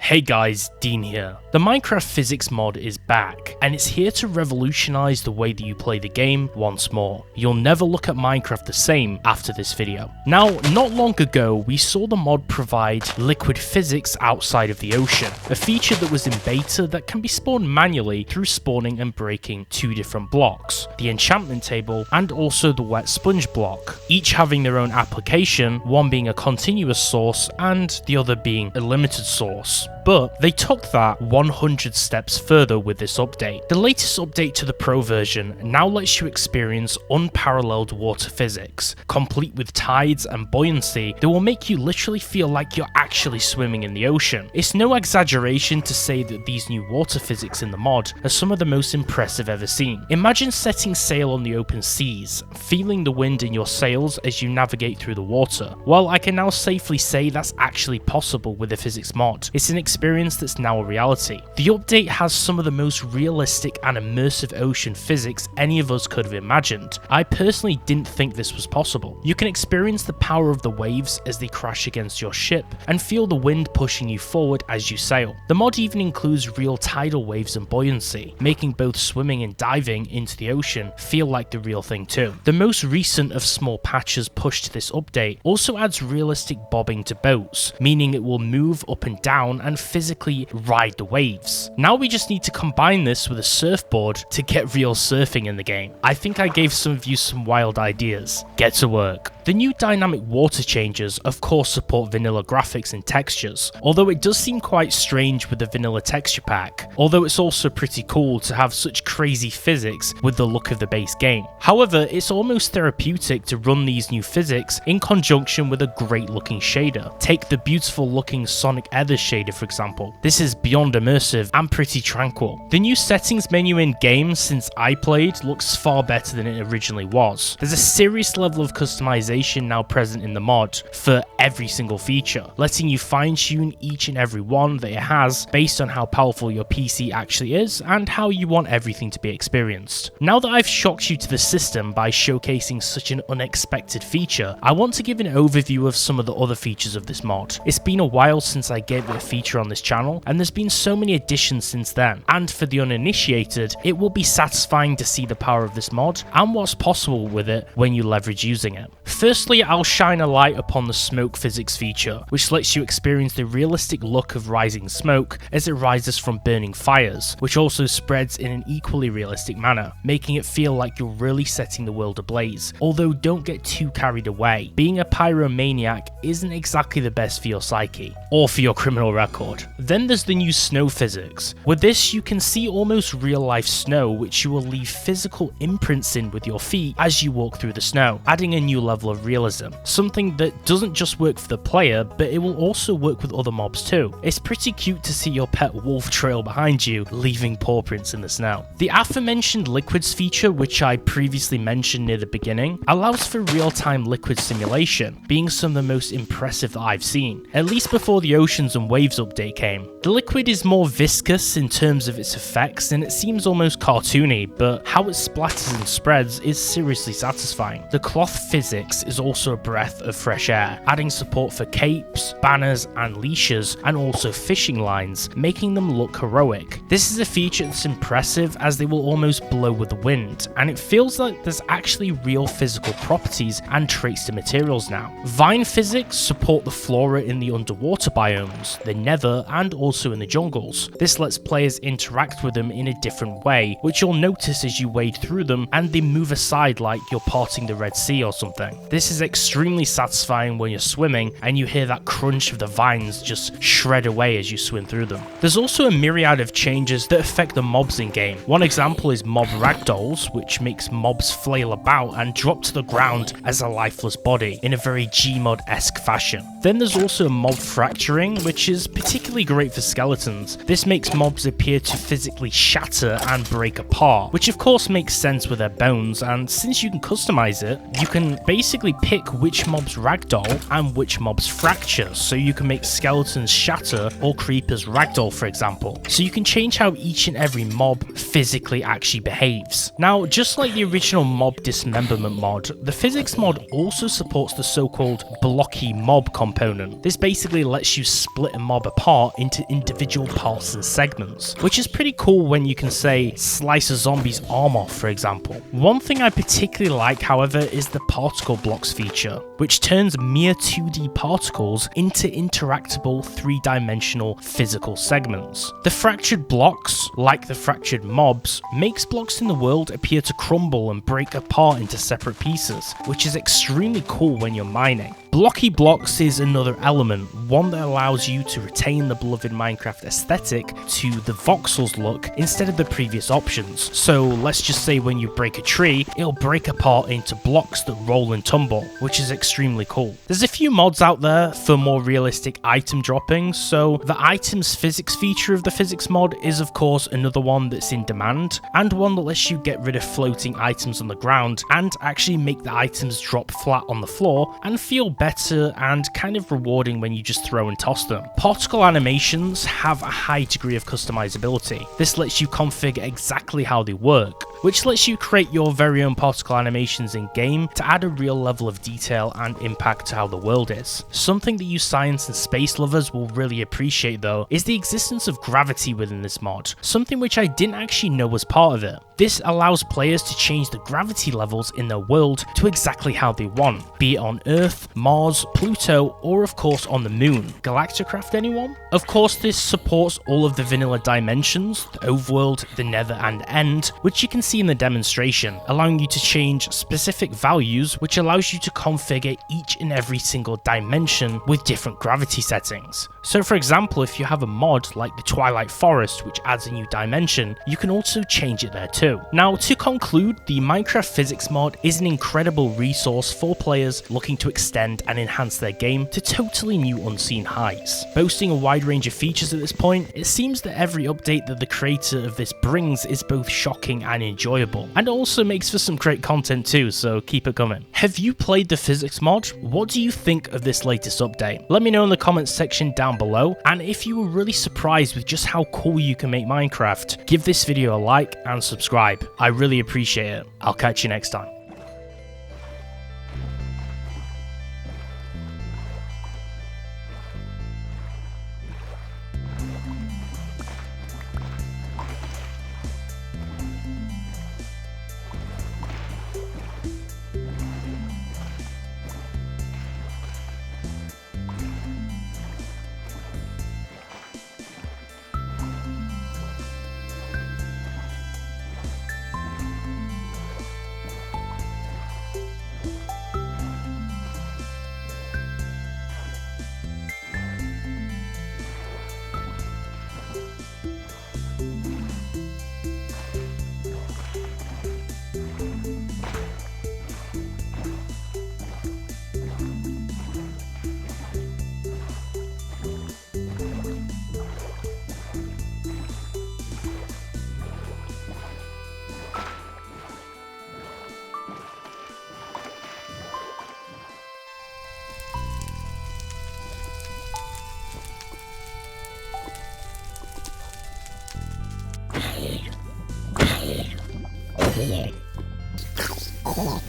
Hey guys, Dean here. The Minecraft physics mod is back, and it's here to revolutionize the way that you play the game once more. You'll never look at Minecraft the same after this video. Now, not long ago, we saw the mod provide liquid physics outside of the ocean, a feature that was in beta that can be spawned manually through spawning and breaking two different blocks, the enchantment table and also the wet sponge block, each having their own application, one being a continuous source and the other being a limited source. But they took that 100 steps further with this update. The latest update to the Pro version now lets you experience unparalleled water physics, complete with tides and buoyancy that will make you literally feel like you're actually swimming in the ocean. It's no exaggeration to say that these new water physics in the mod are some of the most impressive ever seen. Imagine setting sail on the open seas, feeling the wind in your sails as you navigate through the water. Well, I can now safely say that's actually possible with the physics mod. It's an experience that's now a reality. The update has some of the most realistic and immersive ocean physics any of us could have imagined. I personally didn't think this was possible. You can experience the power of the waves as they crash against your ship and feel the wind pushing you forward as you sail. The mod even includes real tidal waves and buoyancy, making both swimming and diving into the ocean feel like the real thing too. The most recent of small patches pushed to this update also adds realistic bobbing to boats, meaning it will move up and down and physically ride the waves. Now we just need to combine this with a surfboard to get real surfing in the game. I think I gave some of you some wild ideas. Get to work. The new dynamic water changes of course support vanilla graphics and textures, although it does seem quite strange with the vanilla texture pack, although it's also pretty cool to have such crazy physics with the look of the base game. However, it's almost therapeutic to run these new physics in conjunction with a great looking shader. Take the beautiful looking Sonic Ether shader for example. This is beyond immersive and pretty tranquil. The new settings menu in game since I played looks far better than it originally was. There's a serious level of customization now present in the mod for every single feature, letting you fine-tune each and every one that it has based on how powerful your PC actually is and how you want everything to be experienced. Now that I've shocked you to the system by showcasing such an unexpected feature, I want to give an overview of some of the other features of this mod. It's been a while since I gave it a feature on this channel, and there's been so many additions since then, and for the uninitiated, it will be satisfying to see the power of this mod and what's possible with it when you leverage using it. Firstly, I'll shine a light upon the smoke physics feature, which lets you experience the realistic look of rising smoke as it rises from burning fires, which also spreads in an equally realistic manner, making it feel like you're really setting the world ablaze. Although don't get too carried away, being a pyromaniac isn't exactly the best for your psyche, or for your criminal record. Then there's the new snow physics. With this, you can see almost real life snow, which you will leave physical imprints in with your feet as you walk through the snow, adding a new level of realism, something that doesn't just work for the player, but it will also work with other mobs too. It's pretty cute to see your pet wolf trail behind you, leaving paw prints in the snow. The aforementioned liquids feature, which I previously mentioned near the beginning, allows for real-time liquid simulation, being some of the most impressive that I've seen, at least before the Oceans and Waves update came. The liquid is more viscous in terms of its effects, and it seems almost cartoony, but how it splatters and spreads is seriously satisfying. The cloth physics is also a breath of fresh air, adding support for capes, banners and leashes, and also fishing lines, making them look heroic. This is a feature that's impressive as they will almost blow with the wind, and it feels like there's actually real physical properties and traits to materials now. Vine physics support the flora in the underwater biomes, the nether, and also in the jungles. This lets players interact with them in a different way, which you'll notice as you wade through them and they move aside like you're parting the Red Sea or something. This is extremely satisfying when you're swimming and you hear that crunch of the vines just shred away as you swim through them. There's also a myriad of changes that affect the mobs in game. One example is mob Ragdolls, which makes mobs flail about and drop to the ground as a lifeless body in a very Gmod-esque fashion. Then there's also mob fracturing, which is particularly great for skeletons. This makes mobs appear to physically shatter and break apart, which of course makes sense with their bones, and since you can customize it, you can basically basically pick which mobs ragdoll and which mobs fracture, so you can make skeletons shatter or creepers ragdoll, for example. So you can change how each and every mob physically actually behaves. Now, just like the original mob dismemberment mod, the physics mod also supports the so-called Blocky mob component. This basically lets you split a mob apart into individual parts and segments, which is pretty cool when you can say slice a zombie's arm off, for example. One thing I particularly like, however, is the particle blocks feature, which turns mere 2D particles into interactable 3-dimensional physical segments. The fractured blocks, like the fractured mobs, makes blocks in the world appear to crumble and break apart into separate pieces, which is extremely cool when you're mining. Blocky blocks is another element, one that allows you to retain the beloved Minecraft aesthetic to the voxels look instead of the previous options. So let's just say when you break a tree, it'll break apart into blocks that roll and tumble, which is extremely cool. There's a few mods out there for more realistic item dropping, so the items physics feature of the physics mod is of course another one that's in demand, and one that lets you get rid of floating items on the ground and actually make the items drop flat on the floor and feel better and kind of rewarding when you just throw and toss them. Particle animations have a high degree of customizability. This lets you configure exactly how they work, which lets you create your very own particle animations in game to add a real level of detail and impact to how the world is. Something that you science and space lovers will really appreciate though is the existence of gravity within this mod, something which I didn't actually know was part of it. This allows players to change the gravity levels in their world to exactly how they want, be it on Earth, Mars, Pluto, or of course on the moon. Galacticraft anyone? Of course this supports all of the vanilla dimensions, the overworld, the nether and end, which you can see in the demonstration, allowing you to change specific values, which allows you to configure each and every single dimension with different gravity settings. So for example, if you have a mod like the Twilight Forest which adds a new dimension, you can also change it there too. Now to conclude, the Minecraft physics mod is an incredible resource for players looking to extend and enhance their game to totally new unseen heights. Boasting a wide range of features at this point, it seems that every update that the creator of this brings is both shocking and enjoyable, and also makes for some great content too, so keep it coming. Have you played the physics mod? What do you think of this latest update? Let me know in the comments section down below, and if you were really surprised with just how cool you can make Minecraft, give this video a like and subscribe. I really appreciate it. I'll catch you next time. Cool.